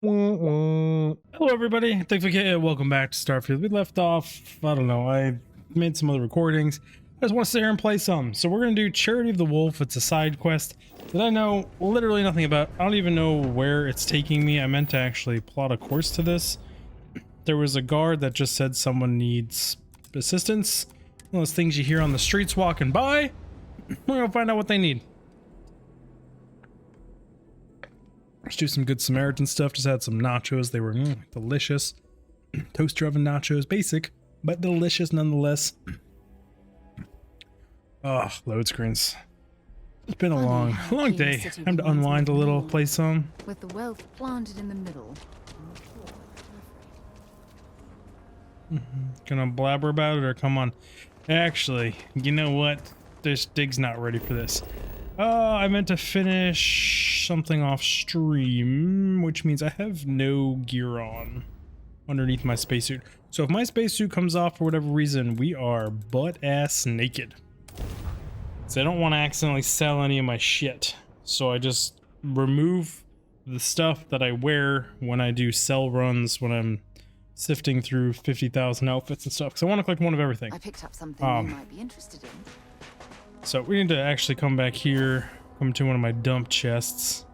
Hello everybody, Digfig here. Welcome back to Starfield. We left off, I don't know, I made some other recordings. I just want to sit here and play some. So we're going to do Charity of the Wolf. It's a side quest that I know literally nothing about. I don't even know where it's taking me. I meant to actually plot a course to this. There was a guard that just said someone needs assistance. One of those things you hear on the streets walking by. We're going to find out what they need. Let's do some good Samaritan stuff. Just had some nachos. They were delicious. Toaster oven nachos. Basic, but delicious nonetheless. Oh, load screens. It's been a long day. Time to unwind a little, play some. With the wealth planted in the middle. Gonna blabber about it or come on? Actually, you know what? This Dig's not ready for this. I meant to finish something off stream, which means I have no gear on underneath my spacesuit. So if my spacesuit comes off for whatever reason, we are butt-ass naked. So I don't want to accidentally sell any of my shit. So I just remove the stuff that I wear when I do sell runs, when I'm sifting through 50,000 outfits and stuff. Because I want to collect one of everything. I picked up something you might be interested in. So we need to actually come back here, come to one of my dump chests.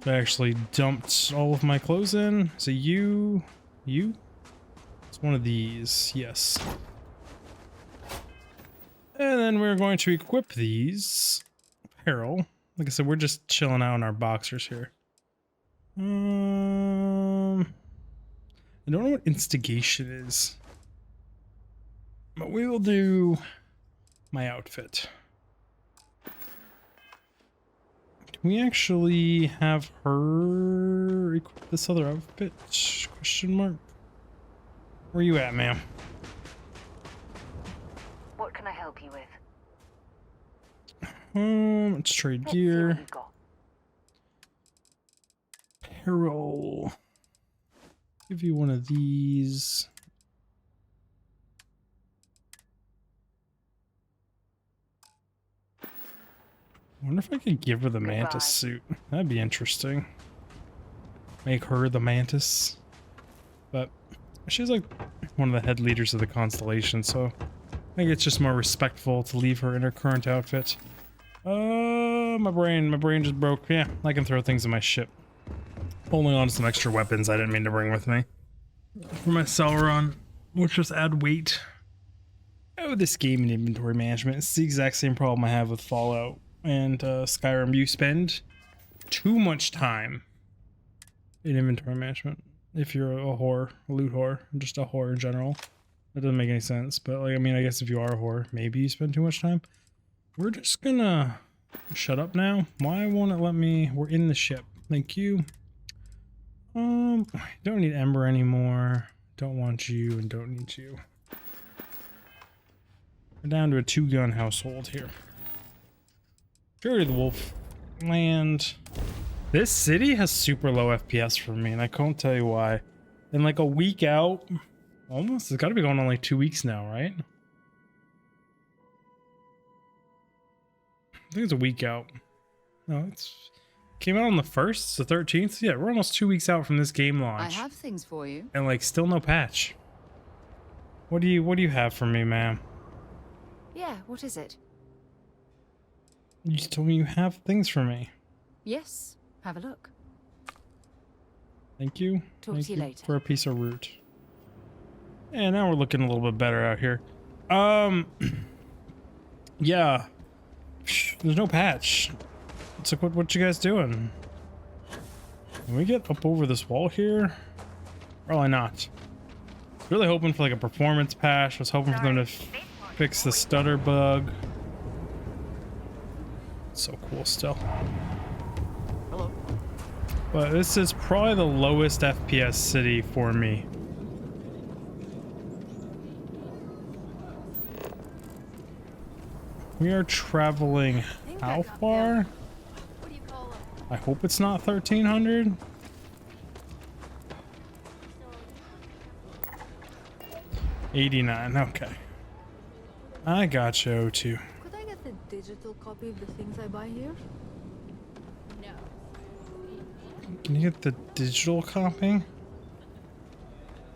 I actually dumped all of my clothes in. So you? It's one of these, yes. And then we're going to equip these apparel. Like I said, we're just chilling out in our boxers here. I don't know what instigation is, but we will do my outfit. Can we actually have her equip this other outfit? Question mark. Where you at, ma'am? What can I help you with? Let's trade gear. Apparel. Give you one of these. I wonder if I could give her the mantis suit. That'd be interesting. Make her the mantis. But she's like one of the head leaders of the constellation, so I think it's just more respectful to leave her in her current outfit. My brain just broke. Yeah, I can throw things in my ship. Holding on to some extra weapons I didn't mean to bring with me for my cell run, which just add weight. Oh, this game and inventory management. It's the exact same problem I have with Fallout and Skyrim. You spend too much time in inventory management if you're a whore, a loot whore, just a whore in general. That doesn't make any sense, but like, I mean, I guess if you are a whore, maybe you spend too much time. We're just gonna shut up now. Why won't it let me? We're in the ship. Thank you. Don't need Ember anymore. Don't want you and don't need you. We're down to a 2-gun household here. Charity of the Wolf land. This city has super low FPS for me, and I can't tell you why. In like a week out, almost, it's got to be going on like 2 weeks now, right? I think it's a week out. No, it's came out on the 1st, the 13th. Yeah, we're almost 2 weeks out from this game launch. I have things for you. And like still no patch. What do you have for me, ma'am? Yeah, what is it? You just told me you have things for me. Yes, have a look. Thank you. Talk to you later. For a piece of root. And now we're looking a little bit better out here. Yeah. There's no patch. It's like, what you guys doing? Can we get up over this wall here? Probably not. Really hoping for like a performance patch. Was hoping for them to fix the stutter bug. So cool still. Hello. But this is probably the lowest FPS city for me. We are traveling how far? I hope it's not 1300. $89, okay. I got you, O2. Could I get the digital copy of the things I buy here? Can you get the digital copy? I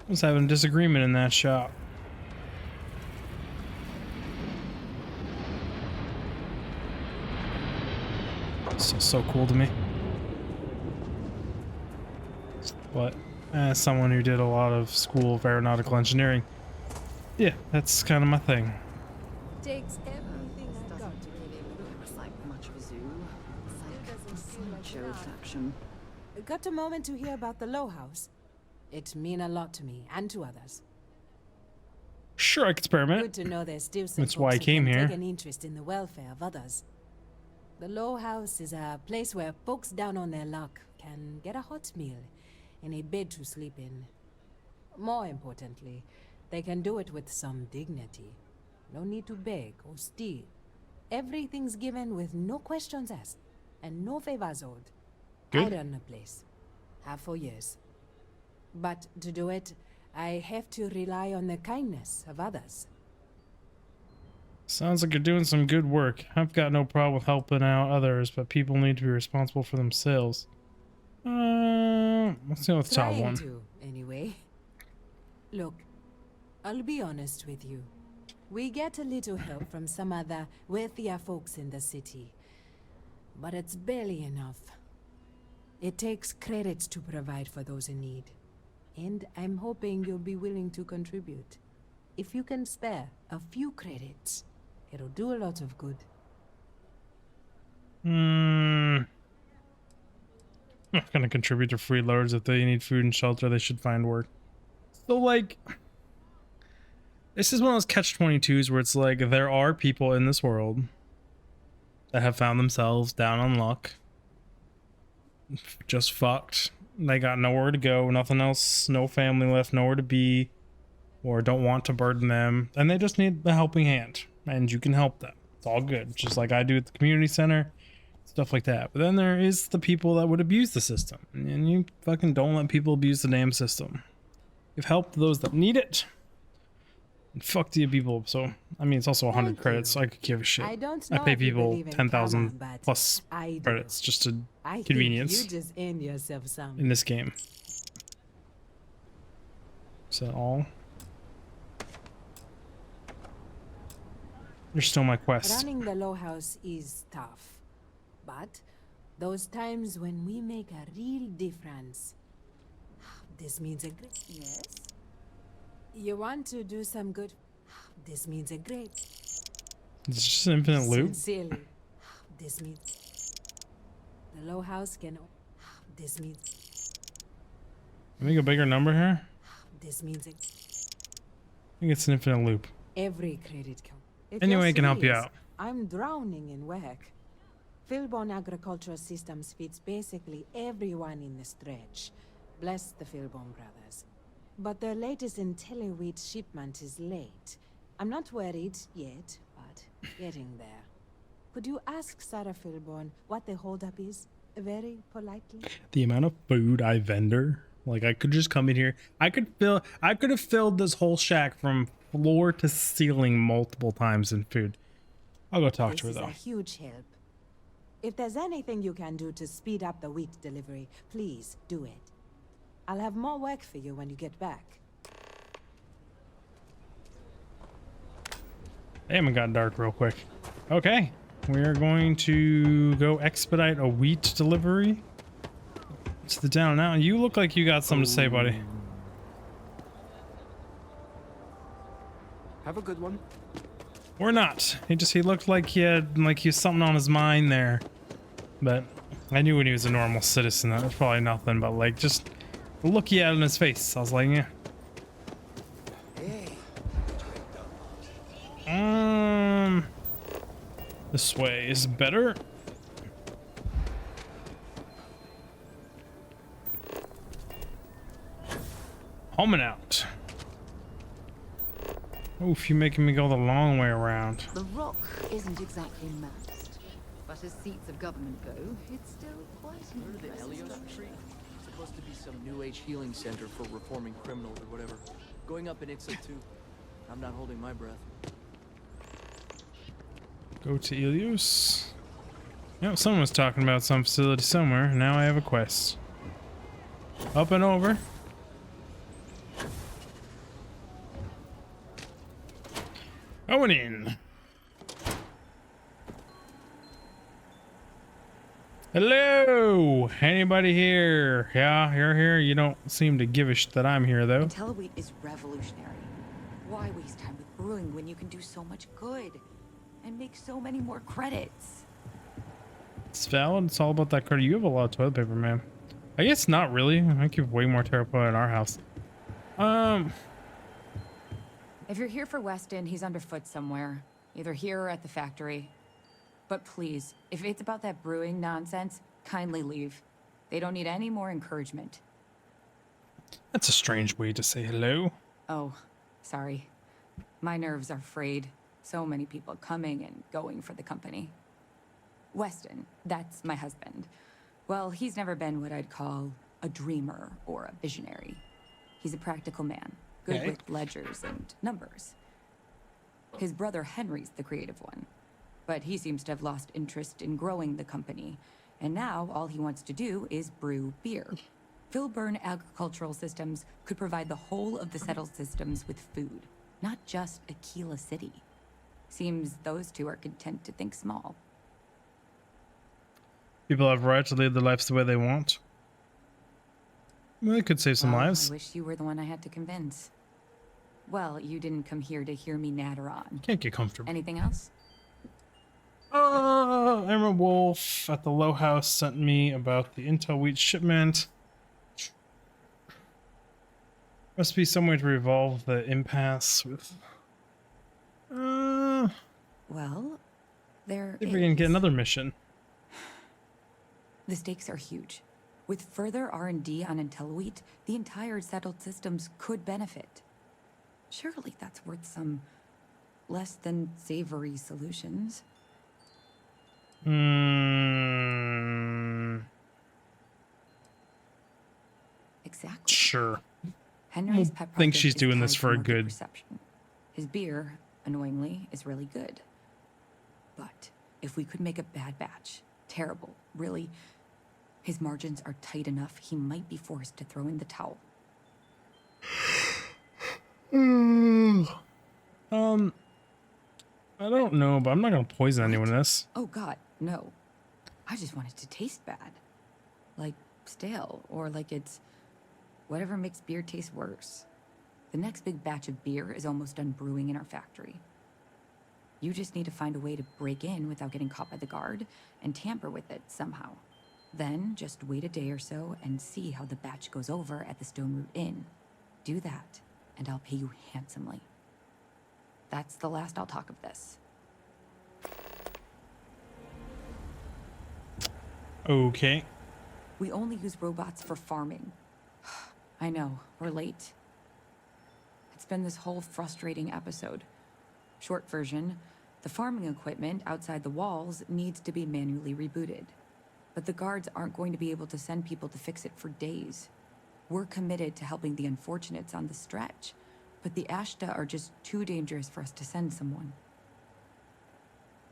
was having a disagreement in that shop. So cool to me. But as someone who did a lot of school of aeronautical engineering, yeah, that's kind of my thing. Takes everything I got. Doesn't really look like much of a zoo. It's like a sideshow attraction. Got a moment to hear about the Low House? It mean a lot to me and to others. Sure, I could experiment. Good to know there's still some That's why I folks who came can here. take an interest in the welfare of others. The Low House is a place where folks down on their luck can get a hot meal and a bed to sleep in. More importantly, they can do it with some dignity. No need to beg or steal. Everything's given with no questions asked and no favors owed. Good. I run the place. Have for years. But to do it, I have to rely on the kindness of others. Sounds like you're doing some good work. I've got no problem with helping out others, but people need to be responsible for themselves. Let's go with the top Trying one. to, anyway. Look, I'll be honest with you. We get a little help from some other wealthier folks in the city. But it's barely enough. It takes credits to provide for those in need. And I'm hoping you'll be willing to contribute. If you can spare a few credits, it'll do a lot of good. I'm not gonna contribute to freeloaders. If they need food and shelter, they should find work. So, like, this is one of those catch-22s where it's like, there are people in this world that have found themselves down on luck. Just fucked. They got nowhere to go, nothing else, no family left, nowhere to be, or don't want to burden them, and they just need a helping hand, and you can help them. It's all good, just like I do at the community center, stuff like that. But then there is the people that would abuse the system, and you fucking don't let people abuse the damn system. Give help to those that need it, and fuck the people. So, I mean, it's also 100 Thank credits, you. so I could give a shit. I don't I know pay if you people believe in 10,000 karma, but plus I do. credits just to I convenience think you just earned yourself some. in this game. Is that all? You're still my quest. Running the Low House is tough. But those times when we make a real difference, this means a great... Yes? You want to do some good? This means a great... It's just an infinite loop. Sincerely, this means... The Low House can... This means... Make a bigger number here. This means a... I think it's an infinite loop. Every credit count. If Anyway, you're I can help you serious, out. I'm drowning in work. Philbon Agricultural Systems feeds basically everyone in the stretch. Bless the Philbon brothers. But their latest IntelliWheat shipment is late. I'm not worried yet, but getting there. Could you ask Sarah Philbon what the holdup is? Very politely. The amount of food I vendor, like I could just come in here. I could have filled this whole shack from floor to ceiling multiple times in food. I'll go talk to her This is though. a huge help. If there's anything you can do to speed up the wheat delivery, please do it. I'll have more work for you when you get back. Damn, it got dark real quick. Okay, we are going to go expedite a wheat delivery to the town now. You look like you got something to say, buddy. Have a good one. Or not. He looked like he was something on his mind there. But I knew when he was a normal citizen that was probably nothing, but like just the look he had on his face. I was like, yeah. This way is better. Home and out. Oof, you're making me go the long way around. The rock isn't exactly maxed, but as seats of government go, it's still quite an Heard of the impressive Helios structure. tree? It's supposed to be some new age healing center for reforming criminals or whatever. Going up in Ixo too. I'm not holding my breath. Go to Ilios. Yep, someone was talking about some facility somewhere. Now I have a quest. Up and over. Going in. Hello, anybody here? Yeah, you're here. You don't seem to give a shit that I'm here, though. IntelliWheat is revolutionary. Why waste time with brewing when you can do so much good and make so many more credits? It's valid. It's all about that credit. You have a lot of toilet paper, man. I guess not really. I think you have way more terracotta in our house. If you're here for Weston, he's underfoot somewhere, either here or at the factory. But please, if it's about that brewing nonsense, kindly leave. They don't need any more encouragement. That's a strange way to say hello. Oh, sorry. My nerves are frayed. So many people coming and going for the company. Weston, that's my husband. Well, he's never been what I'd call a dreamer or a visionary. He's a practical man, good with ledgers and numbers. His brother Henry's the creative one, but he seems to have lost interest in growing the company, and now all he wants to do is brew beer. Filburn Agricultural Systems could provide the whole of the settled systems with food, not just Aquila City. Seems those two are content to think small. People have right to live their lives the way they want. Well, it could save some lives. I wish you were the one I had to convince. Well, you didn't come here to hear me natter on. Can't get comfortable. Anything else? Emerald Wolf at the Low House sent me about the Intel wheat shipment. Must be some way to resolve the impasse with... Well, there if we can get another mission. The stakes are huge. With further R&D on IntelliWheat, the entire settled systems could benefit. Surely that's worth some less than savory solutions. Exactly. Sure. Henry's pet think project she's is doing this tied to for a market good. perception. His beer, annoyingly, is really good. But if we could make a bad batch, terrible, really, his margins are tight enough he might be forced to throw in the towel. I don't know, but I'm not gonna poison anyone in this. Oh God, no. I just want it to taste bad. Like stale, or like it's whatever makes beer taste worse. The next big batch of beer is almost done brewing in our factory. You just need to find a way to break in without getting caught by the guard and tamper with it somehow. Then just wait a day or so and see how the batch goes over at the Stone Root Inn. Do that, and I'll pay you handsomely. That's the last I'll talk of this. Okay. We only use robots for farming. I know, we're late. It's been this whole frustrating episode. Short version, the farming equipment outside the walls needs to be manually rebooted. But the guards aren't going to be able to send people to fix it for days. We're committed to helping the unfortunates on the stretch, but the Ashta are just too dangerous for us to send someone.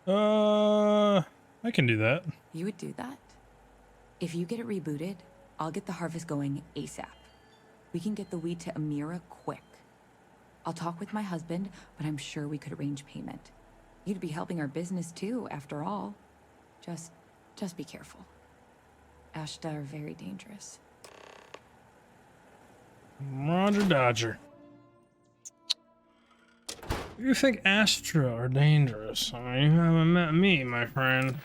I can do that. You would do that? If you get it rebooted, I'll get the harvest going ASAP. We can get the wheat to Amira quick. I'll talk with my husband, but I'm sure we could arrange payment. You'd be helping our business too, after all. Just be careful. Ashta are very dangerous. Roger Dodger. You think Astra are dangerous? You haven't met me, my friend.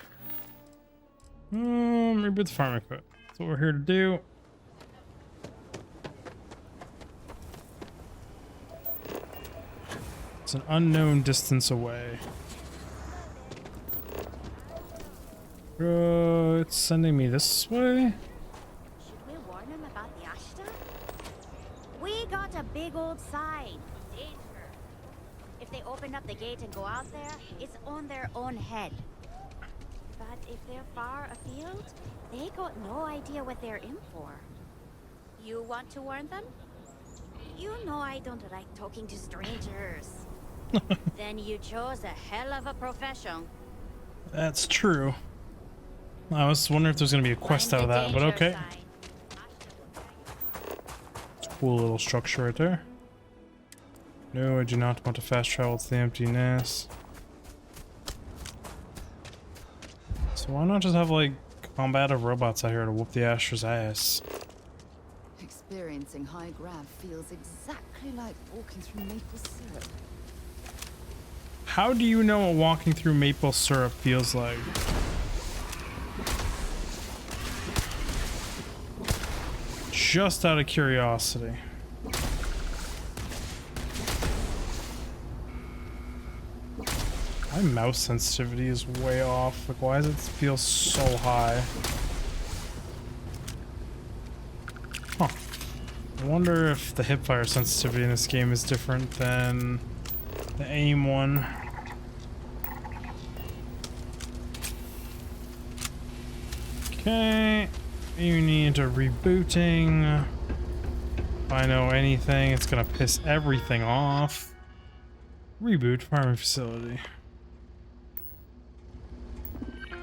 Reboot the farm equipment. That's what we're here to do. It's an unknown distance away. It's sending me this way? Should we warn them about the Ashta? We got a big old sign. Danger. If they open up the gate and go out there, it's on their own head. But if they're far afield, they got no idea what they're in for. You want to warn them? You know I don't like talking to strangers. Then you chose a hell of a profession. That's true. I was wondering if there's going to be a quest out of that, but okay. cool little structure right there. No, I do not want to fast travel to the emptiness. So why not just have like combative robots out here to whoop the Astra's ass? Experiencing high grav feels exactly like walking through maple syrup. How do you know what walking through maple syrup feels like? Just out of curiosity. My mouse sensitivity is way off. Like, why does it feel so high? Huh. I wonder if the hipfire sensitivity in this game is different than the aim one. Okay. You need a rebooting. If I know anything, it's gonna piss everything off. Reboot farming facility.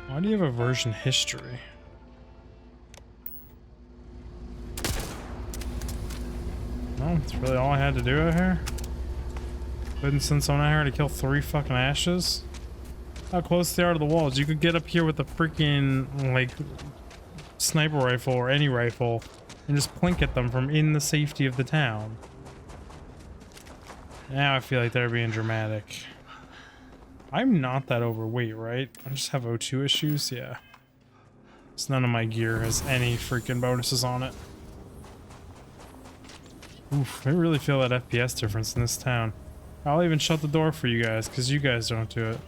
Why do you have a version history? Well, that's really all I had to do out here. Couldn't send someone out here to kill 3 fucking ashes? How close they are to the walls. You could get up here with a freaking, like, sniper rifle or any rifle and just plink at them from in the safety of the town. Now I feel like they're being dramatic. I'm not that overweight, right? I just have O2 issues? Yeah. So none of my gear has any freaking bonuses on it. Oof, I really feel that FPS difference in this town. I'll even shut the door for you guys, because you guys don't do it.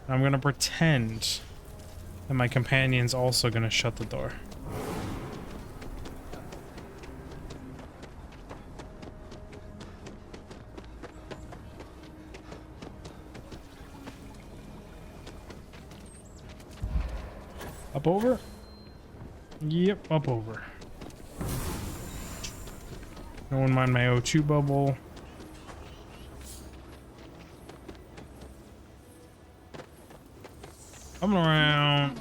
I'm gonna pretend that my companion's also gonna shut the door. Up over? Yep, up over. No one mind my O2 bubble. Coming around.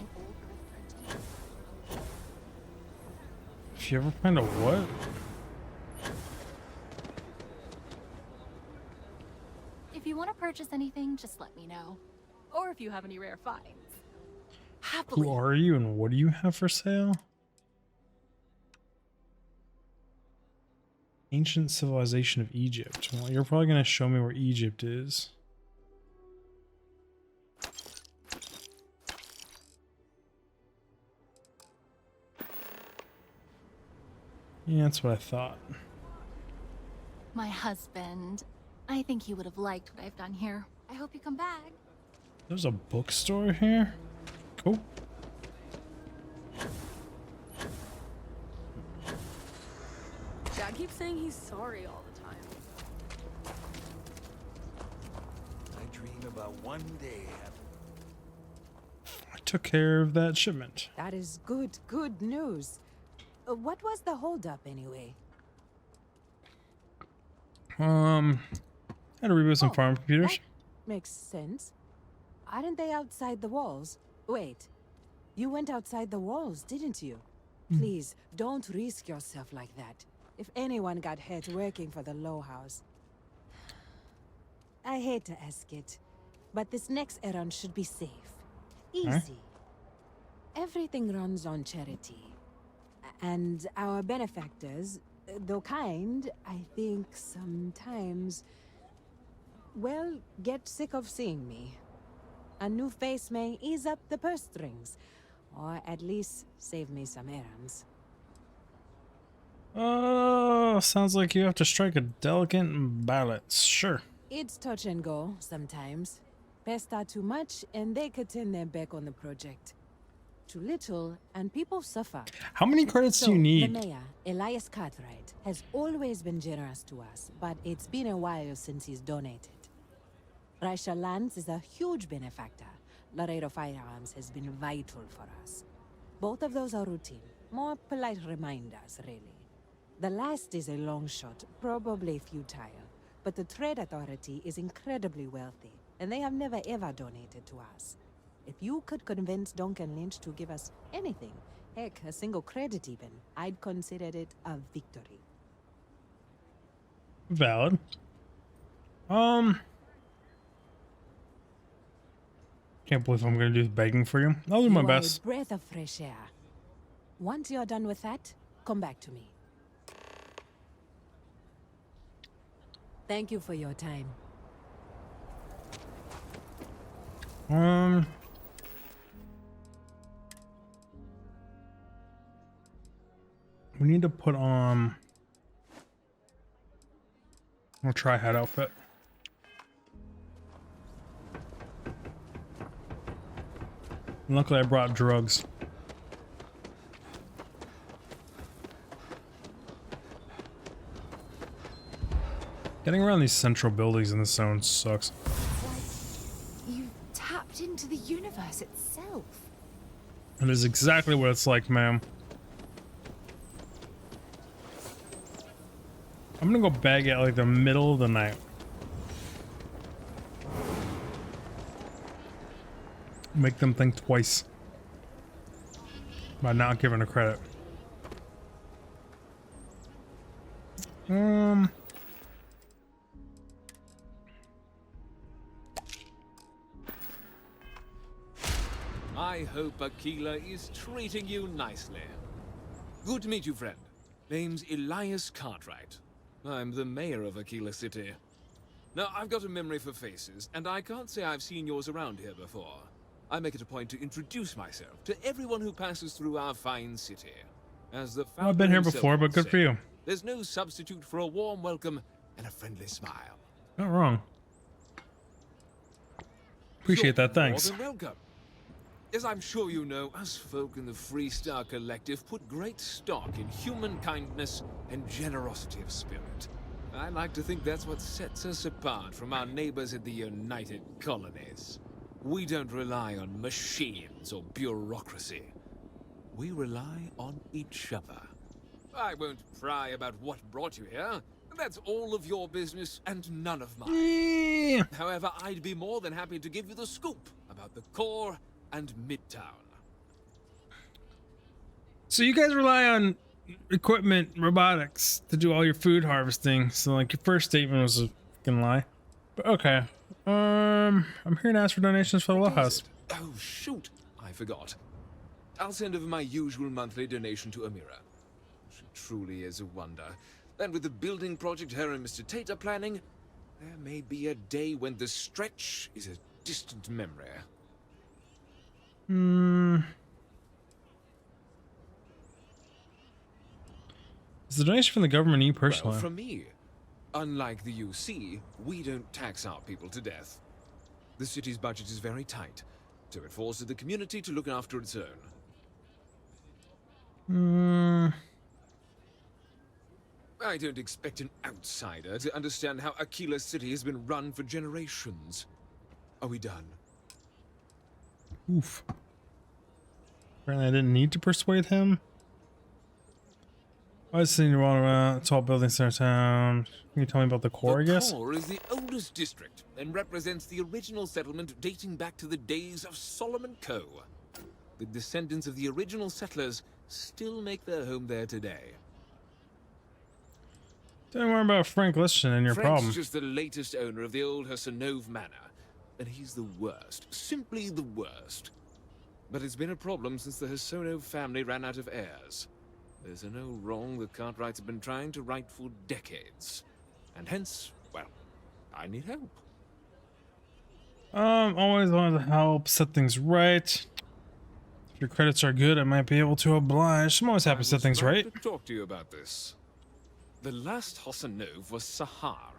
If you ever find a what? If you want to purchase anything, just let me know. Or if you have any rare finds. Happily. Who are you and what do you have for sale? Ancient civilization of Egypt. Well, you're probably going to show me where Egypt is. Yeah, that's what I thought. My husband. I think he would have liked what I've done here. I hope you come back. There's a bookstore here? Cool. Dad keeps saying he's sorry all the time. I dream about one day I took care of that shipment. That is good news. What was the holdup anyway? Had to reboot some farm computers. That makes sense. Aren't they outside the walls? Wait, you went outside the walls, didn't you? Please, don't risk yourself like that. If anyone got hurt working for the Low House. I hate to ask it, but this next errand should be safe. Easy. Huh? Everything runs on charity. And our benefactors, though kind, I think sometimes, well, get sick of seeing me. A new face may ease up the purse strings, or at least save me some errands. Oh, sounds like you have to strike a delicate balance. Sure. It's touch and go sometimes. Pester too much, and they could turn their back on the project. Too little, and people suffer. How many credits do So, you need? the mayor, Elias Cartwright, has always been generous to us, but it's been a while since he's donated. Raisha Lands is a huge benefactor. Laredo Firearms has been vital for us. Both of those are routine, more polite reminders, really. The last is a long shot, probably futile, but the Trade Authority is incredibly wealthy, and they have never ever donated to us. If you could convince Duncan Lynch to give us anything, heck, a single credit even, I'd consider it a victory. Valid. Can't believe I'm gonna do begging for you. I'll do my You are best. a breath of fresh air. Once you're done with that, come back to me. Thank you for your time. We need to put on a tri-hat outfit. And luckily I brought drugs. Getting around these central buildings in this zone sucks. You tapped into the universe itself. It is exactly what it's like, ma'am. I'm gonna go bag at like the middle of the night. Make them think twice by not giving her credit. I hope Aquila is treating you nicely. Good to meet you, friend. Name's Elias Cartwright. I'm the mayor of Aquila City. Now, I've got a memory for faces, and I can't say I've seen yours around here before. I make it a point to introduce myself to everyone who passes through our fine city. As the founder I've been here himself before, but once good said, for you. there's no substitute for a warm welcome and a friendly smile. Not wrong. Appreciate You're that, thanks. More than welcome. As I'm sure you know, us folk in the Freestar Collective put great stock in human kindness and generosity of spirit. I like to think that's what sets us apart from our neighbors at the United Colonies. We don't rely on machines or bureaucracy. We rely on each other. I won't pry about what brought you here. That's all of your business and none of mine. However, I'd be more than happy to give you the scoop about the core and Midtown. So you guys rely on equipment, robotics to do all your food harvesting. So like your first statement was a fucking lie. But okay. I'm here to ask for donations for the Well House. Oh shoot, I forgot. I'll send over my usual monthly donation to Amira. She truly is a wonder. And with the building project her and Mr. Tate are planning, there may be a day when the stretch is a distant memory. Is the donation from the government you personally? Well, from me. Unlike the UC, we don't tax our people to death. The city's budget is very tight, so it forces the community to look after its own. I don't expect an outsider to understand how Aquila City has been run for generations. Are we done? Oof. Apparently I didn't need to persuade him. I was seeing you all around tall buildings in our town. Can you tell me about the core, I guess? The core is the oldest district and represents the original settlement dating back to the days of Solomon Coe. The descendants of the original settlers still make their home there today. Tell me more about Frank Lichten and your Frank's problem. just the latest owner of the old Hassanove Manor, and he's the worst, simply the worst. But it's been a problem since the Hassanove family ran out of heirs. There's a no wrong the Cartwrights have been trying to right for decades. And hence, well, I need help. Always wanted to help set things right. If your credits are good, I might be able to oblige. I'm always happy to set things right. I was about to talk to you about this. The last Hassanove was Sahar.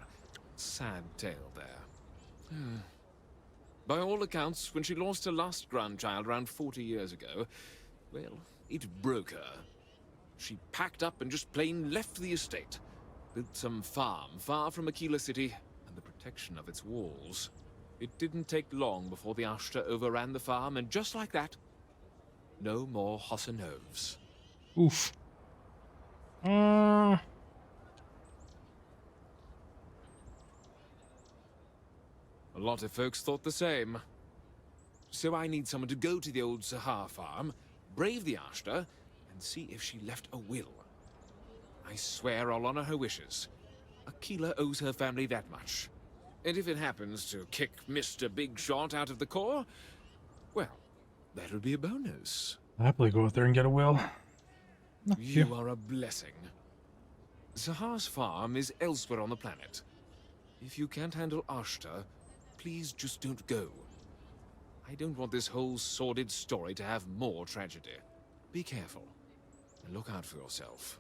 Sad tale there. By all accounts, when she lost her last grandchild around 40 years ago, well, it broke her. She packed up and just plain left the estate. Built some farm far from Aquila City and the protection of its walls. It didn't take long before the Ashta overran the farm, and just like that, no more Hassanoves. Oof. A lot of folks thought the same. So I need someone to go to the old Sahar farm, brave the Ashta, and see if she left a will. I swear I'll honor her wishes. Aquila owes her family that much. And if it happens to kick Mr. Big Shot out of the Corps, well, that would be a bonus. I'll happily go out there and get a will. No, You are a blessing. Sahar's farm is elsewhere on the planet. If you can't handle Ashta, please just don't go. I don't want this whole sordid story to have more tragedy. Be careful, and look out for yourself.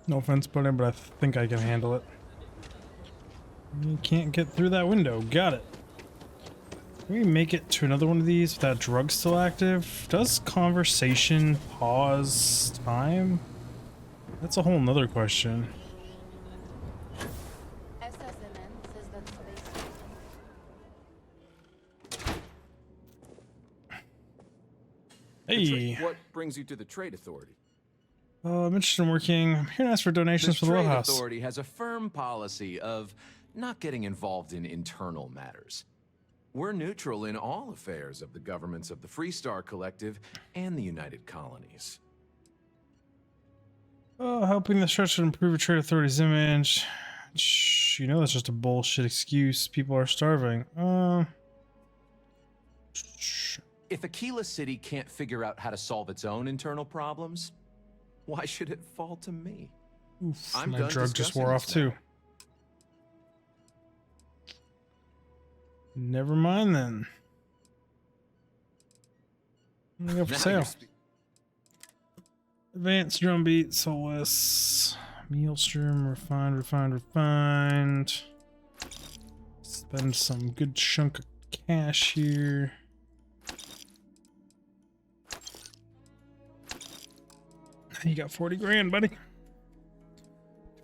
No offense, buddy, but I think I can handle it. You can't get through that window. Got it. Can we make it to another one of these with that drug still active? Does conversation pause time? That's a whole nother question. Hey! What brings you to the Trade Authority? I'm interested in working. I'm here to ask for donations for the Trade Wellhouse. Authority has a firm policy of not getting involved in internal matters. We're neutral in all affairs of the governments of the Freestar Collective and the United Colonies. Oh, helping the stretch to improve a Trade Authority's image. You know that's just a bullshit excuse. People are starving. If Aquila City can't figure out how to solve its own internal problems, why should it fall to me? Oof, I'm my done drug just discussing wore this off too. now. Never mind then. What do we got for Now sale? you're Advanced drumbeat, soulless, mealstream, refined. Spend some good chunk of cash here. You got 40 grand, buddy. Too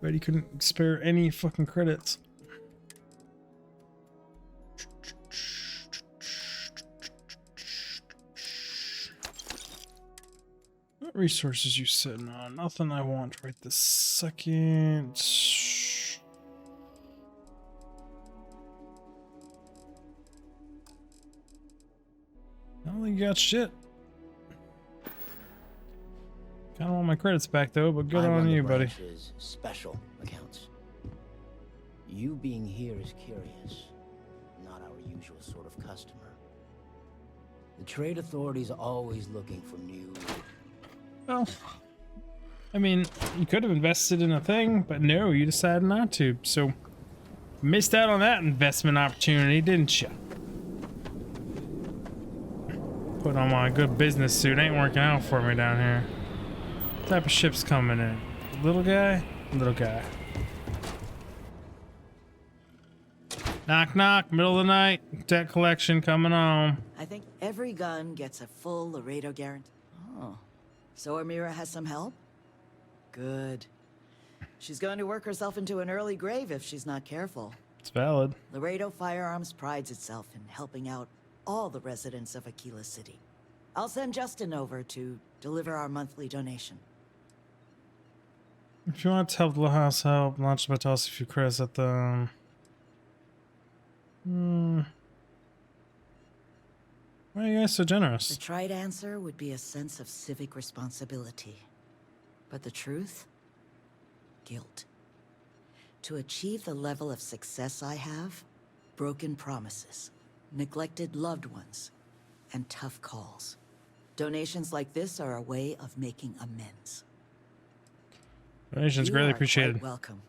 bad you couldn't spare any fucking credits. What resources you sitting on? Nothing I want right this second. I don't think you got shit. Kind of want my credits back though, but good on you, buddy. Special accounts. You being here is curious, not our usual sort of customer. The trade authorities are always looking for new. Well, I mean, you could have invested in a thing, but no, you decided not to. So, missed out on that investment opportunity, didn't you? Put on my good business suit. Ain't working out for me down here. What type of ship's coming in? Little guy? Little guy. Knock knock, middle of the night. Debt collection coming on. I think every gun gets a full Laredo guarantee. Oh. So Amira has some help? Good. She's going to work herself into an early grave if she's not careful. It's valid. Laredo Firearms prides itself in helping out all the residents of Aquila City. I'll send Justin over to deliver our monthly donation. If you want to help the house help, launch by toss a few credits at the... Why are you guys so generous? The tried answer would be a sense of civic responsibility. But the truth? Guilt. To achieve the level of success I have, broken promises, neglected loved ones, and tough calls. Donations like this are a way of making amends. Donations You greatly are appreciated. quite welcome.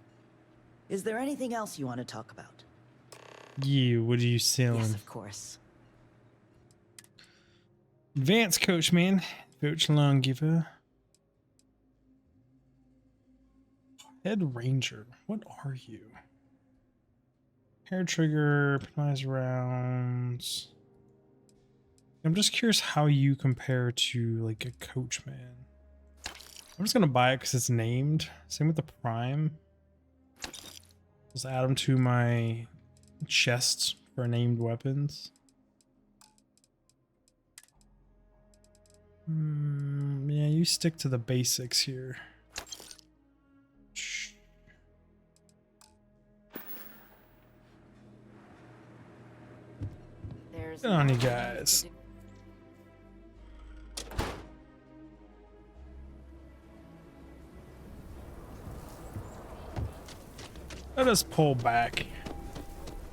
Is there anything else you want to talk about? You, what are you selling? Yes, of course. Advanced coach, man. Coach Longgiver. Head Ranger. What are you? Hair trigger, penalized rounds. I'm just curious how you compare to like a coach, man. I'm just gonna buy it because it's named. Same with the Prime. Just add them to my chests for named weapons. Yeah, you stick to the basics here. Good on you guys. Let us pull back.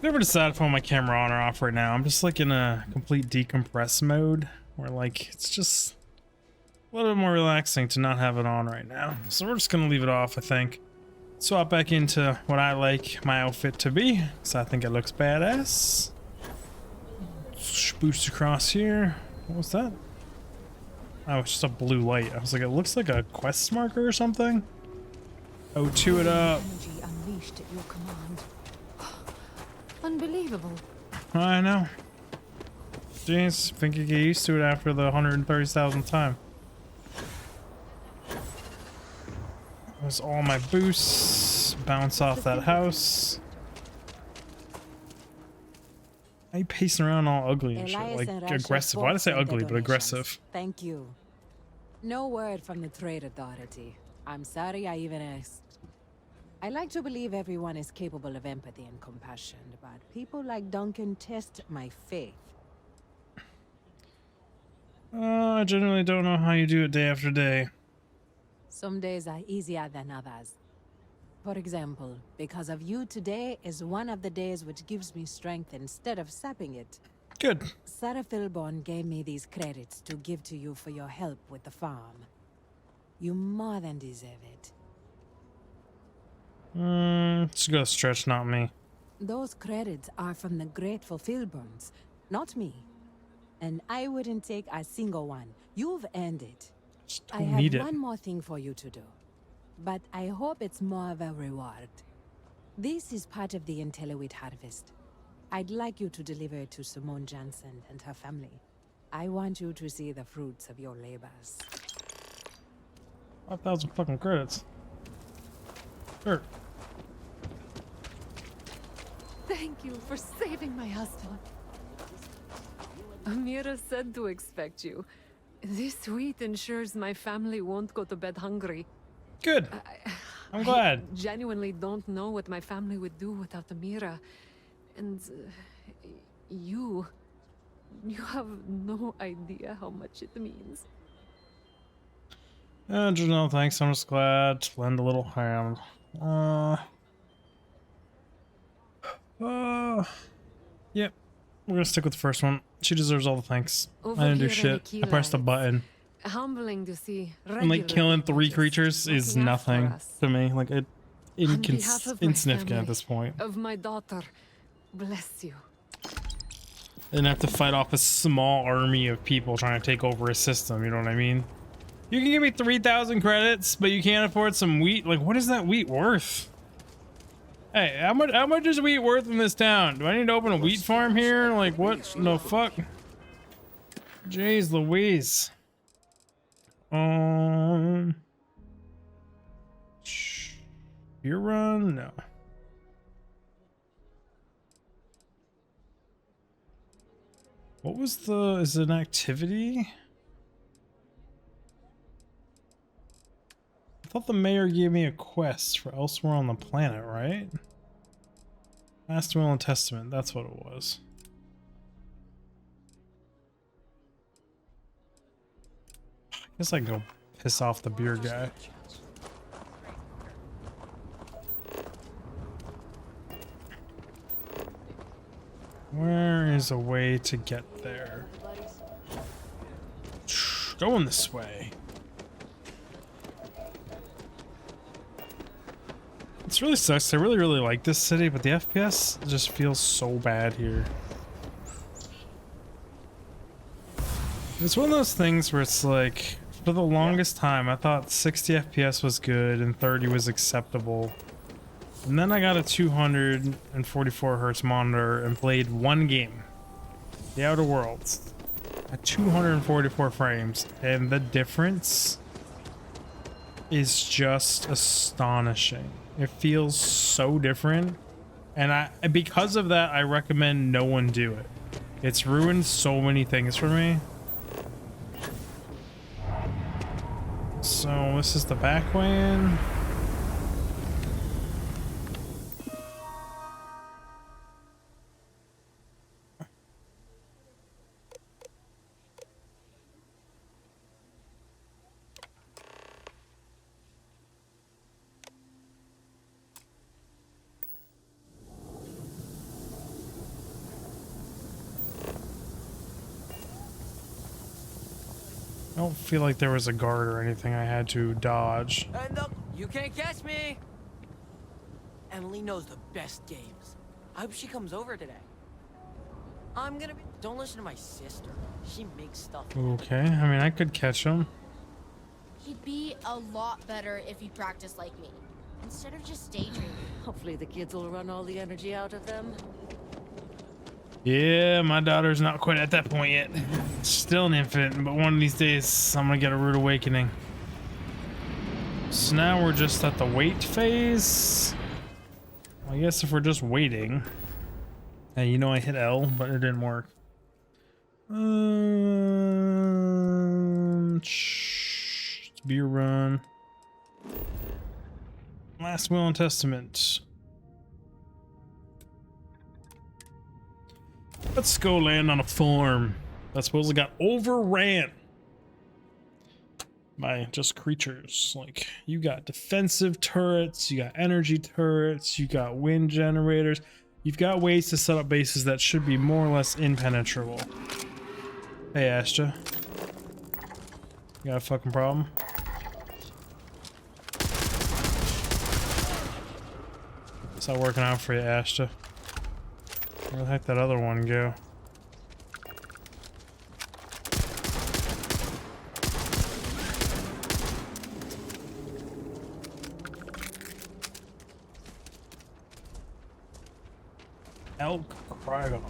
Never decide if I want my camera on or off right now. I'm just like in a complete decompress mode where like it's just a little bit more relaxing to not have it on right now. So we're just gonna leave it off, I think. Swap back into what I like my outfit to be, because I think it looks badass. Boost across here. What was that? Oh, it's just a blue light. I was like, it looks like a quest marker or something. Oh, two it up. Energy unleashed at your command. Unbelievable. I know. Jeez, think you get used to it after the 130,000th time. There's all my boosts. Bounce off that house. Why are you pacing around all ugly and shit? Elias and Like Rasha aggressive. Why did I say both sent ugly, their but donations. aggressive? Thank you. No word from the Trade Authority. I'm sorry I even asked. I like to believe everyone is capable of empathy and compassion, but people like Duncan test my faith. I generally don't know how you do it day after day. Some days are easier than others. For example, because of you, today is one of the days which gives me strength instead of sapping it. Good. Sarah Philborn gave me these credits to give to you for your help with the farm. You more than deserve it. It's a good stretch, not me. Those credits are from the grateful Philborns, not me. And I wouldn't take a single one. You've earned it. I Don't have need it. one more thing for you to do. But I hope it's more of a reward. This is part of the Intellowit harvest. I'd like you to deliver it to Simone Jansen and her family. I want you to see the fruits of your labors. 5,000 fucking credits. Sure. Thank you for saving my husband. Amira said to expect you. This wheat ensures my family won't go to bed hungry. Good. I'm glad. I genuinely don't know what my family would do without Amira. And you have no idea how much it means. Janelle, thanks. I'm just glad to lend a little hand. Yep. We're gonna stick with the first one. She deserves all the thanks. Over I didn't do here in shit. I pressed a Aquila, button. Humbling to see. And like killing 3 creatures is looking after nothing us. to me. Like it On behalf of my insignificant at family, this point. Of my daughter, bless you. And have to fight off a small army of people trying to take over a system, you know what I mean? You can give me 3,000 credits, but you can't afford some wheat? Like, what is that wheat worth? Hey, how much is wheat worth in this town? Do I need to open a wheat farm here? Like, what the fuck? Jeez Louise. Beer run? No. What was the, is it an activity? I thought the mayor gave me a quest for elsewhere on the planet, right? Last Will and Testament, that's what it was. I guess I can go piss off the beer guy. Where is a way to get there? Going this way. It's really sucks. I really like this city, but the FPS just feels so bad here. It's one of those things where it's like, for the longest time, I thought 60 FPS was good and 30 was acceptable. And then I got a 244 hertz monitor and played one game, The Outer Worlds, at 244 frames, and the difference is just astonishing. It feels so different, and because of that, I recommend no one do it. It's ruined so many things for me. So this is the back way in. don't feel like there was a guard or anything I had to dodge. No, you can't catch me. Emily knows the best games. I hope she comes over today. I'm gonna be. Don't listen to my sister. She makes stuff. Okay, I mean, I could catch him. He'd be a lot better if he practiced like me, instead of just daydreaming. Hopefully the kids will run all the energy out of them. Yeah, my daughter's not quite at that point yet. Still an infant, but one of these days I'm gonna get a rude awakening. So now we're just at the wait phase. I guess if we're just waiting. Hey, you know I hit L, but it didn't work. Beer run. Last will and testament. Let's go land on a farm that supposedly got overran by just creatures. Like, you got defensive turrets, you got energy turrets, you got wind generators. You've got ways to set up bases that should be more or less impenetrable. Hey, Astra. You got a fucking problem? It's not working out for you, Astra. Where the heck did that other one go? Elk Crygon.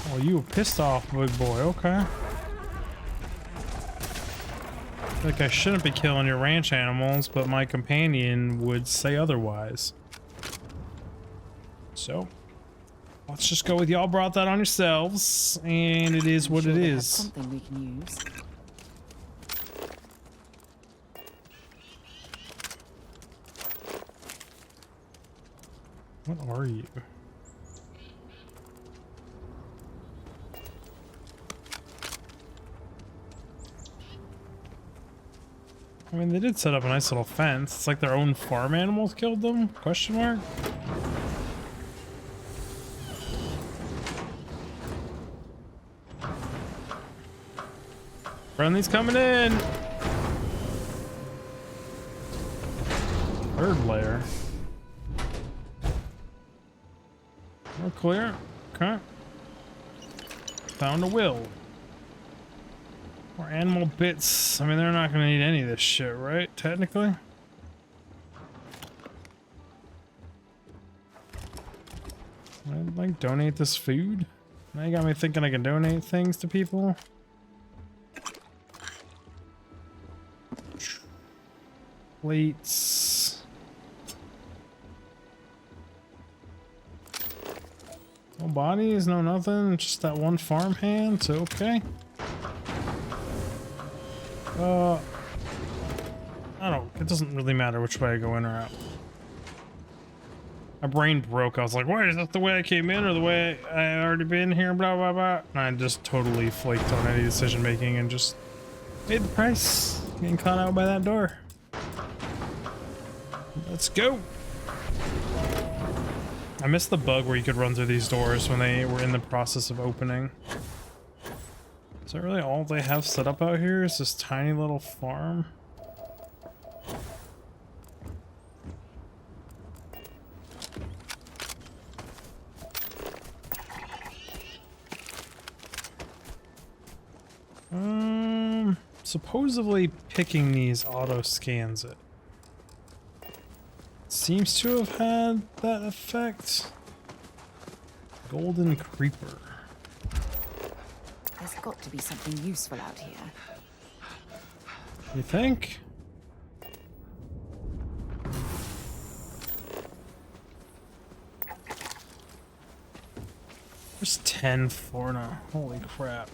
Oh, you were pissed off, big boy. Okay. Like, I shouldn't be killing your ranch animals, but my companion would say otherwise. So, let's just go with y'all brought that on yourselves, and it is what it is. Something we can use. What are you? I mean, they did set up a nice little fence. It's like their own farm animals killed them? Question mark? Friendly's coming in! Third layer. We're clear. Okay. Found a will. Or animal bits. I mean, they're not gonna need any of this shit, right? Technically. I'd like donate this food. Now you got me thinking I can donate things to people. Plates. No bodies, no nothing. Just that one farm hand. So okay. I don't, it doesn't really matter which way I go in or out. My brain broke. I was like, wait, is that the way I came in or the way I already been here? Blah, blah, blah. And I just totally flaked on any decision making and just paid the price. Getting caught out by that door. Let's go. I missed the bug where you could run through these doors when they were in the process of opening. Is that really all they have set up out here? Is this tiny little farm? Supposedly picking these auto scans it. Seems to have had that effect. Golden Creeper. There's got to be something useful out here. You think? There's 10 for now. Holy crap.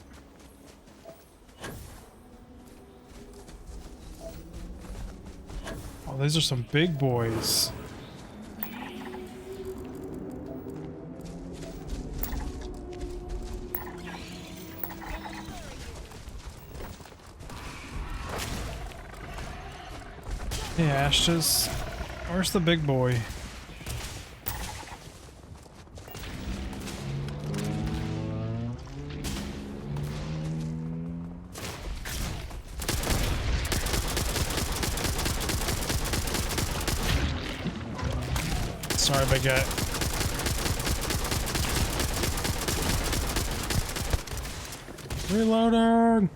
Oh, these are some big boys. Hey, Ashtas. Where's the big boy? Sorry, big guy. Reloading!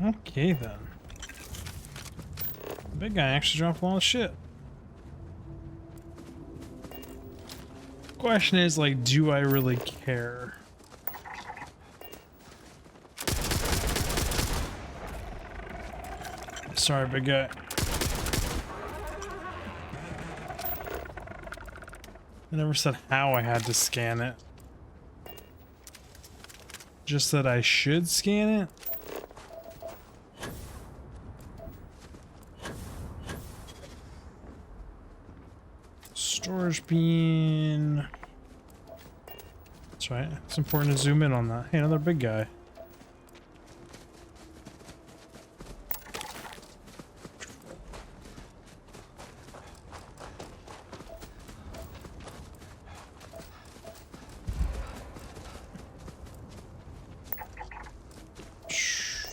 Okay then. The big guy actually dropped a lot of shit. Question is, like, do I really care? Sorry, big guy. I never said how I had to scan it. Just that I should scan it? Storage bin. That's right. It's important to zoom in on that. Hey, another big guy.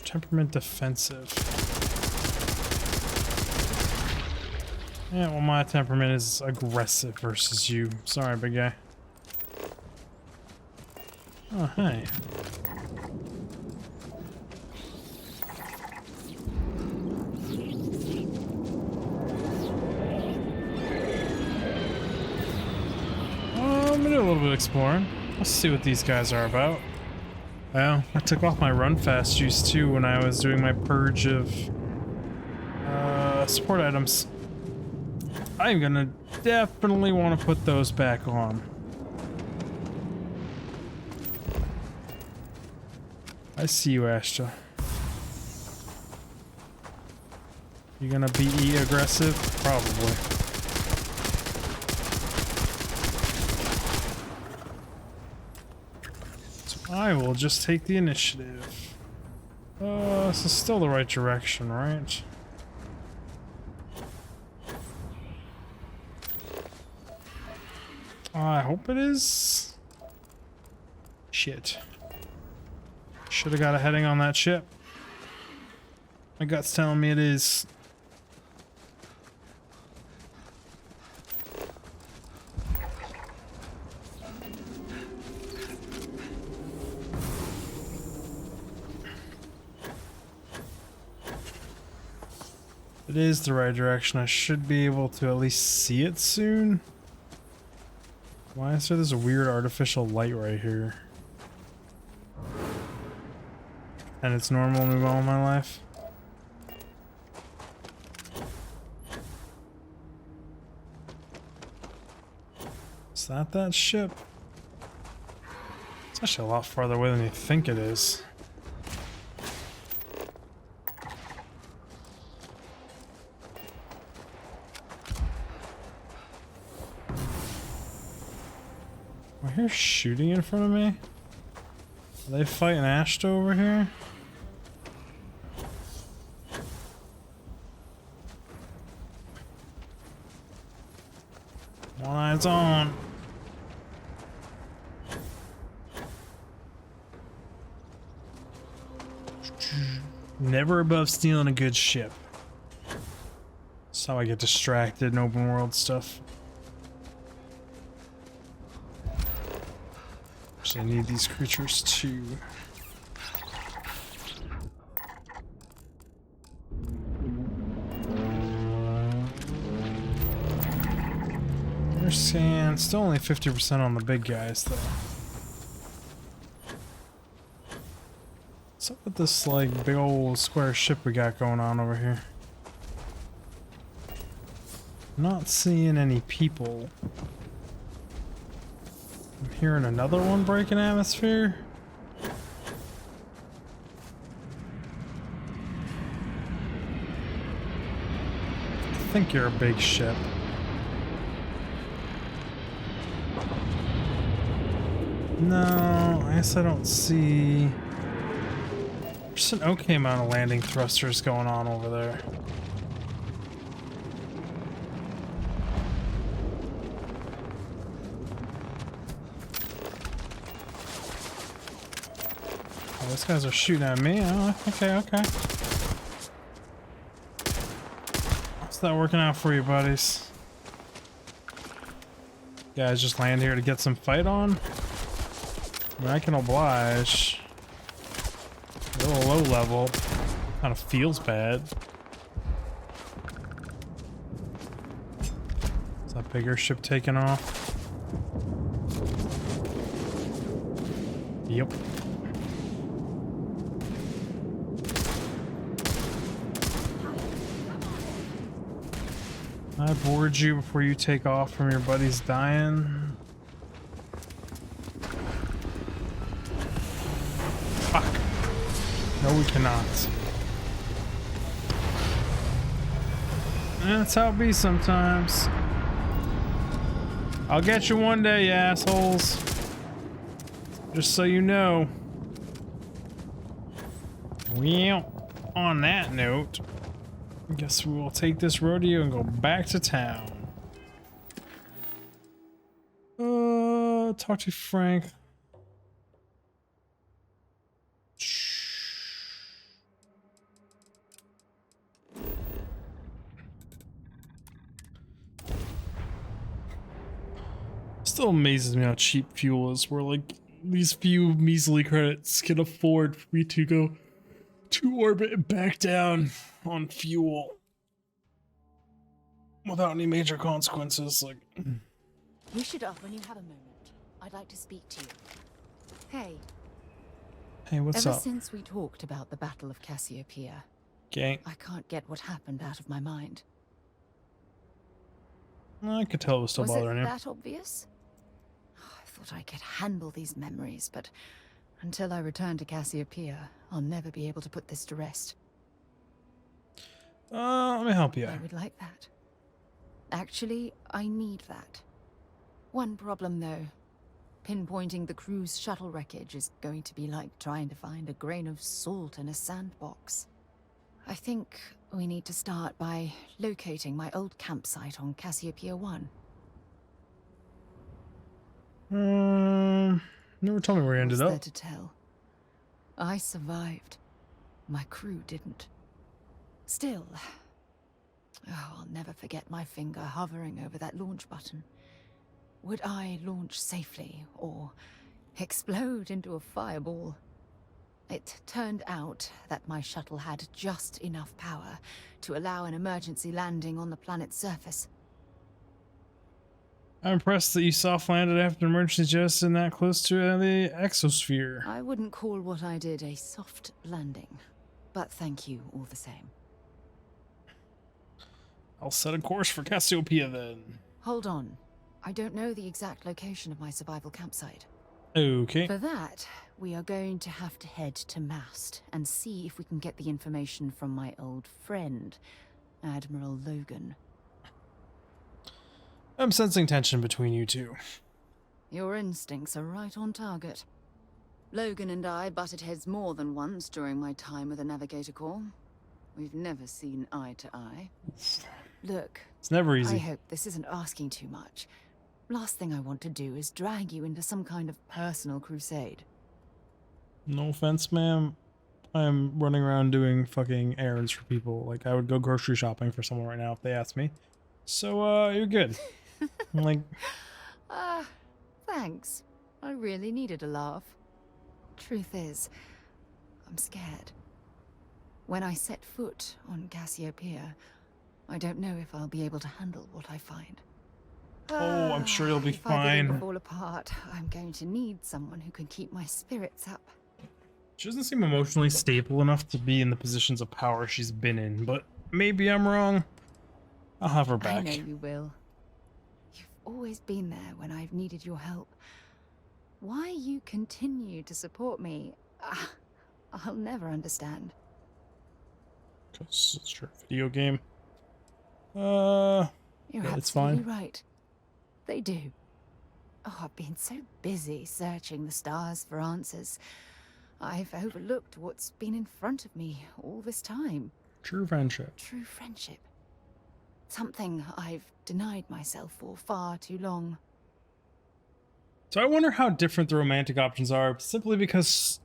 Temperament defensive. Yeah, well, my temperament is aggressive versus you. Sorry, big guy. Oh, hey. I'm gonna do a little bit of exploring. Let's see what these guys are about. Well, I took off my run fast juice too when I was doing my purge of support items. I'm gonna definitely want to put those back on. I see you, Ashta. You gonna be aggressive? Probably. So I will just take the initiative. This is still the right direction, right? I hope it is. Shit. Should have got a heading on that ship. My gut's telling me it is. It is the right direction. I should be able to at least see it soon. Why is there this weird artificial light right here? And it's normal to move on in my life. Is that ship? It's actually a lot farther away than you think it is. I hear shooting in front of me. Are they fighting Ashta over here? One eye's on. Never above stealing a good ship. That's how I get distracted in open world stuff. So I need these creatures too. There's sand. Still only 50% on the big guys though. What's up with this like big old square ship we got going on over here? Not seeing any people. I'm hearing another one breaking atmosphere. I think you're a big ship. No, I guess I don't see. There's an okay amount of landing thrusters going on over there. Oh, these guys are shooting at me. Oh, okay, okay. How's that working out for you, buddies? Guys just land here to get some fight on? I mean, I can oblige. A little low level. Kind of feels bad. Is that bigger ship taking off? Yep. I board you before you take off from your buddies dying. Fuck. No, we cannot. That's how it be sometimes. I'll get you one day, you assholes. Just so you know. Well, on that note, I guess we will take this rodeo and go back to town. Talk to Frank. Still amazes me how cheap fuel is, where like these few measly credits can afford for me to go to orbit and back down on fuel without any major consequences. Like, We should when you have a moment. I'd like to speak to you. Hey. hey, what's Ever up? since we talked about the Battle of Cassiopeia, Okay, I can't get what happened out of my mind. I could tell it was still Was bothering it you. that obvious? I thought I could handle these memories, but until I return to Cassiopeia, I'll never be able to put this to rest. Let me help you. I would like that. Actually, I need that. One problem, though. Pinpointing the crew's shuttle wreckage is going to be like trying to find a grain of salt in a sandbox. I think we need to start by locating my old campsite on Cassiopeia 1. Never told me where you ended What's there up. to tell? I survived. My crew didn't. Still, I'll never forget my finger hovering over that launch button. Would I launch safely or explode into a fireball? It turned out that my shuttle had just enough power to allow an emergency landing on the planet's surface. I'm impressed that you soft landed after an emergency jetson that close to the exosphere. I wouldn't call what I did a soft landing, but thank you all the same. I'll set a course for Cassiopeia then. Hold on. I don't know the exact location of my survival campsite. Okay. For that, we are going to have to head to Mast and see if we can get the information from my old friend, Admiral Logan. I'm sensing tension between you two. Your instincts are right on target. Logan and I butted heads more than once during my time with the Navigator Corps. We've never seen eye to eye. Look, it's never easy. I hope this isn't asking too much. Last thing I want to do is drag you into some kind of personal crusade. No offense, ma'am. I'm running around doing fucking errands for people. Like, I would go grocery shopping for someone right now if they asked me. So, you're good. I'm like... Thanks. I really needed a laugh. Truth is, I'm scared. When I set foot on Cassiopeia, I don't know if I'll be able to handle what I find. Oh, I'm sure you'll be if I begin to fine. fall apart, I'm going to need someone who can keep my spirits up. She doesn't seem emotionally stable enough to be in the positions of power she's been in, but maybe I'm wrong. I'll have her back. I know you will. You've always been there when I've needed your help. Why you continue to support me, I'll never understand. Because it's your video game. You're yeah, it's absolutely fine. right. They do. Oh, I've been so busy searching the stars for answers. I've overlooked what's been in front of me all this time. True friendship. True friendship. Something I've denied myself for far too long. So I wonder how different the romantic options are, simply because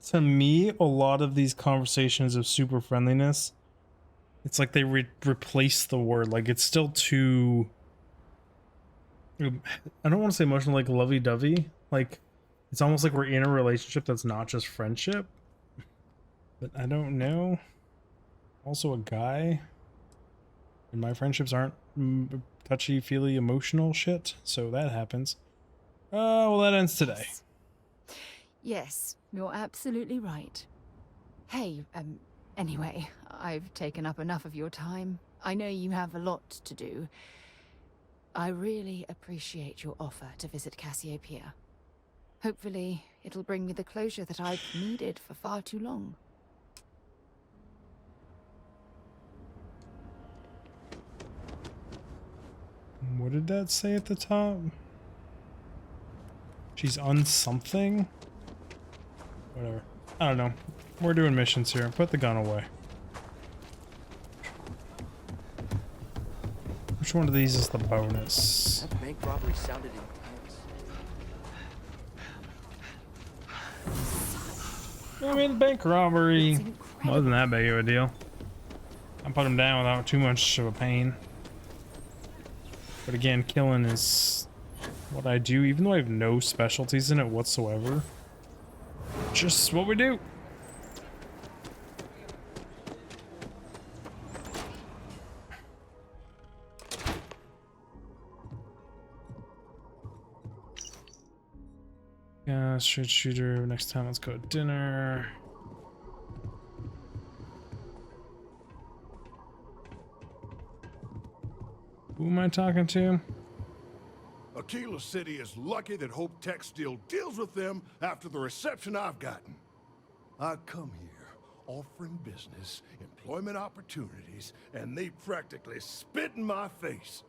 to me, a lot of these conversations of super friendliness, It's like they replaced the word. Like, it's still too... I don't want to say emotional, like lovey-dovey. Like, it's almost like we're in a relationship that's not just friendship. But I don't know. Also a guy. And my friendships aren't touchy-feely emotional shit. So that happens. Well, that ends today. Yes, you're absolutely right. Hey, anyway, I've taken up enough of your time. I know you have a lot to do. I really appreciate your offer to visit Cassiopeia. Hopefully, it'll bring me the closure that I've needed for far too long. What did that say at the top? She's on something? Whatever. I don't know. We're doing missions here. Put the gun away. Which one of these is the bonus? That bank robbery sounded intense. I mean, the bank robbery wasn't that big of a deal. I put him down without too much of a pain. But again, killing is what I do, even though I have no specialties in it whatsoever. Just what we do. Yeah, straight shooter. Next time, let's go to dinner. Who am I talking to? Aquila City is lucky that Hope Tech still deals with them after the reception I've gotten. I come here offering business, employment opportunities, and they practically spit in my face.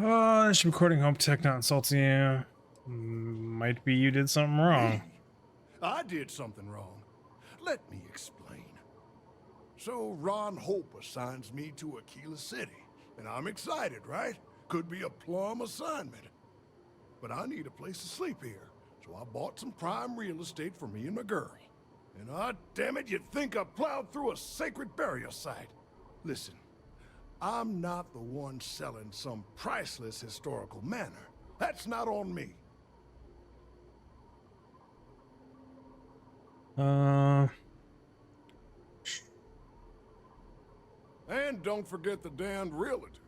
Oh, I should be recording Hope Tech, not insulting you. Might be you did something wrong. I did something wrong. Let me explain. So Ron Hope assigns me to Aquila City, and I'm excited, right? Could be a plum assignment. But I need a place to sleep here, so I bought some prime real estate for me and my girl. And damn it, you'd think I plowed through a sacred burial site. Listen, I'm not the one selling some priceless historical manor. That's not on me. And don't forget the damned realtor.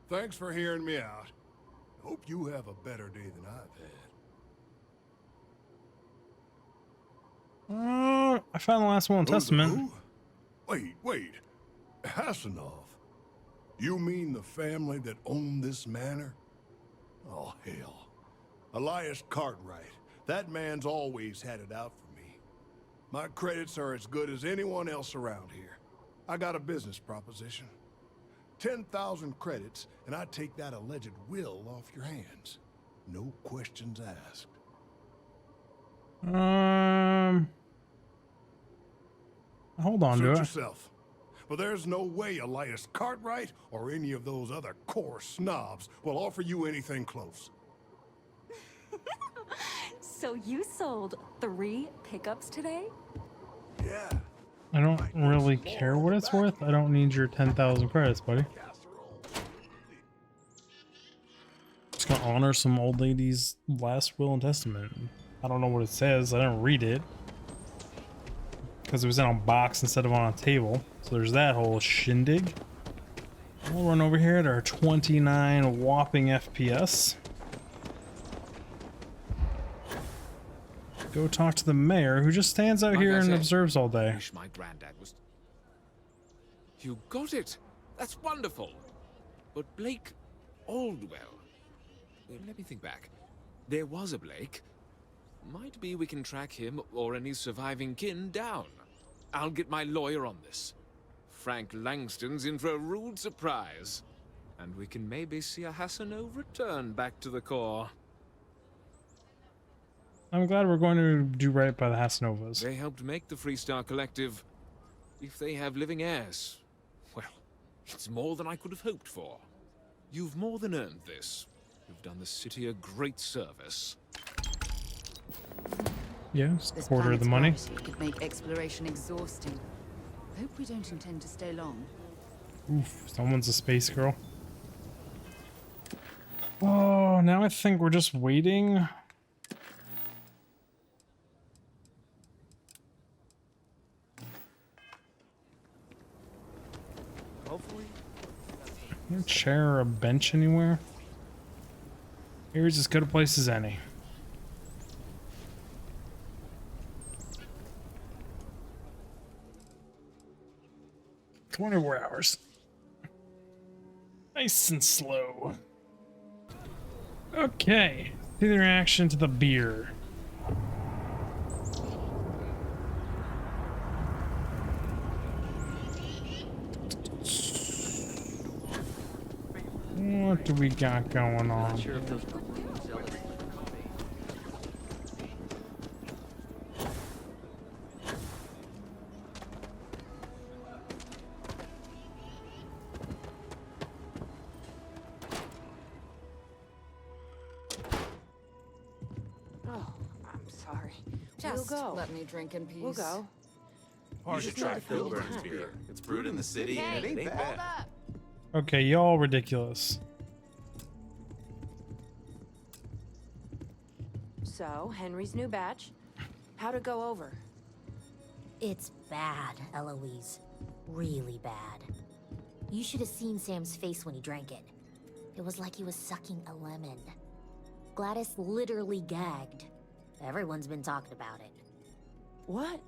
Thanks for hearing me out. Hope you have a better day than I've had. I found the last will and testament. Wait. Hassanov. You mean the family that owned this manor? Oh, hell. Elias Cartwright. That man's always had it out for me. My credits are as good as anyone else around here. I got a business proposition. 10,000 credits, and I take that alleged will off your hands. No questions asked. Hold on to it. Yourself. But there's no way Elias Cartwright or any of those other coarse snobs will offer you anything close. So you sold 3 pickups today? Yeah. I don't really care what it's worth. I don't need your 10,000 credits, buddy. Just gonna honor some old lady's last will and testament. I don't know what it says. I didn't read it. Because it was in a box instead of on a table. So there's that whole shindig. We'll run over here at our 29 whopping FPS. Go talk to the mayor, who just stands out here and observes all day. Wish my granddad was... You got it! That's wonderful! But Blake Aldwell... Let me think back. There was a Blake. Might be we can track him or any surviving kin down. I'll get my lawyer on this. Frank Langston's in for a rude surprise. And we can maybe see a Hassanov return back to the core. I'm glad we're going to do right by the Hassanovas. They helped make the Freestar Collective. If they have living heirs, well, it's more than I could have hoped for. You've more than earned this. You've done the city a great service. Yes, quarter of the money. Could make exploration exhausting. Hope we don't intend to stay long. Oof, someone's a space girl. Oh, now I think we're just waiting. Hopefully. No chair or a bench anywhere. Here's as good a place as any. 24 hours. Nice and slow. Okay. See the reaction to the beer. What do we got going on? Oh, I'm sorry. Just Just let me drink in peace. We'll go. You should try Filburn's beer. It's brewed in the city and it ain't bad. Okay, y'all ridiculous. So, Henry's new batch. How'd it go over? It's bad, Eloise. Really bad. You should have seen Sam's face when he drank it. It was like he was sucking a lemon. Gladys literally gagged. Everyone's been talking about it. What?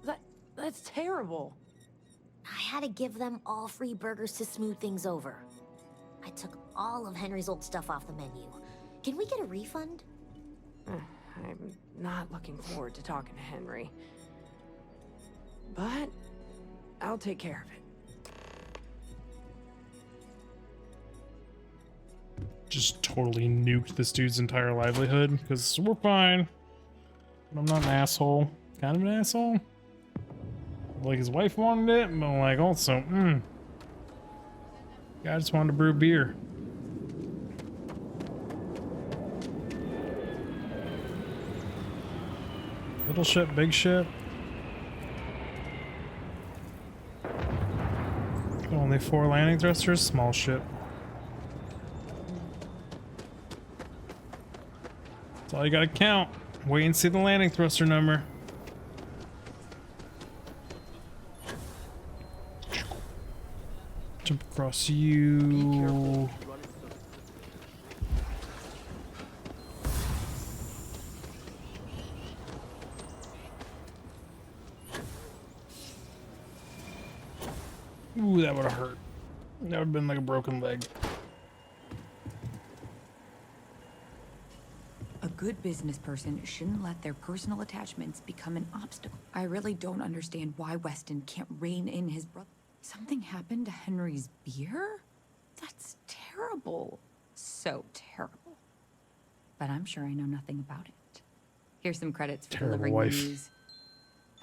That's terrible. I had to give them all free burgers to smooth things over. I took all of Henry's old stuff off the menu. Can we get a refund? I'm not looking forward to talking to Henry. But I'll take care of it. Just totally nuked this dude's entire livelihood because we're fine. But I'm not an asshole. Kind of an asshole. Like his wife wanted it, but like also, guy just wanted to brew beer. Little ship, big ship. Only 4 landing thrusters, small ship. That's all you gotta count. Wait and see the landing thruster number. Jump across you. Ooh, that would have hurt. That would have been like a broken leg. A good business person shouldn't let their personal attachments become an obstacle. I really don't understand why Weston can't rein in his brother. Something happened to Henry's beer? That's terrible. So terrible. But I'm sure I know nothing about it. Here's some credits for Terrible delivering wife. the news.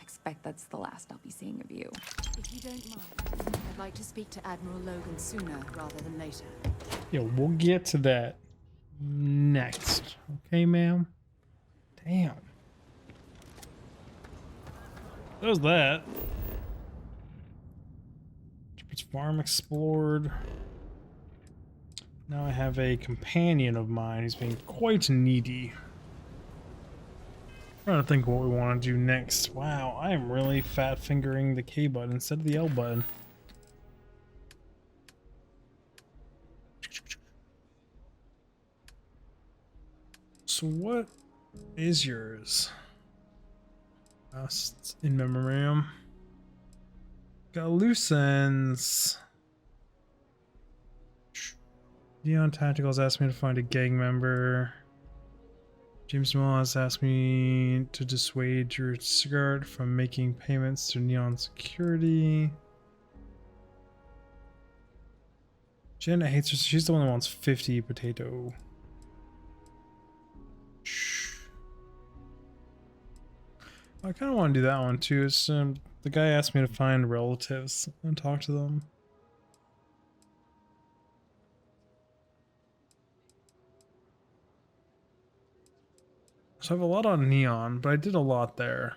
Expect that's the last I'll be seeing of you. If you don't mind, I'd like to speak to Admiral Logan sooner rather than later. Yeah, we'll get to that next. Okay, ma'am? Damn. That was that. Shepherd's Farm explored. Now I have a companion of mine who's being quite needy. I'm trying to think what we want to do next. Wow, I am really fat fingering the K button instead of the L button. So what is yours? Last in memoriam. Got loose ends. Neon Tacticals asked me to find a gang member. James Mill has asked me to dissuade your cigarette from making payments to Neon Security. Janet hates her. She's the one that wants 50 potato. I kind of want to do that one too. It's, the guy asked me to find relatives and talk to them. So I have a lot on Neon, but I did a lot there.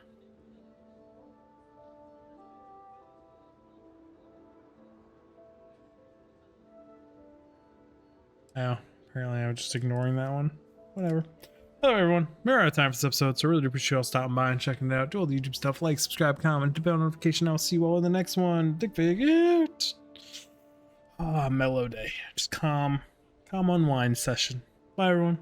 Oh, apparently I was just ignoring that one. Whatever. Hello everyone, we're out of time for this episode, so I really do appreciate you all stopping by and checking it out. Do all the YouTube stuff, like, subscribe, comment, bell notification. I'll see you all in the next one. Digfig out. Ah, mellow day. Just calm unwind session. Bye everyone.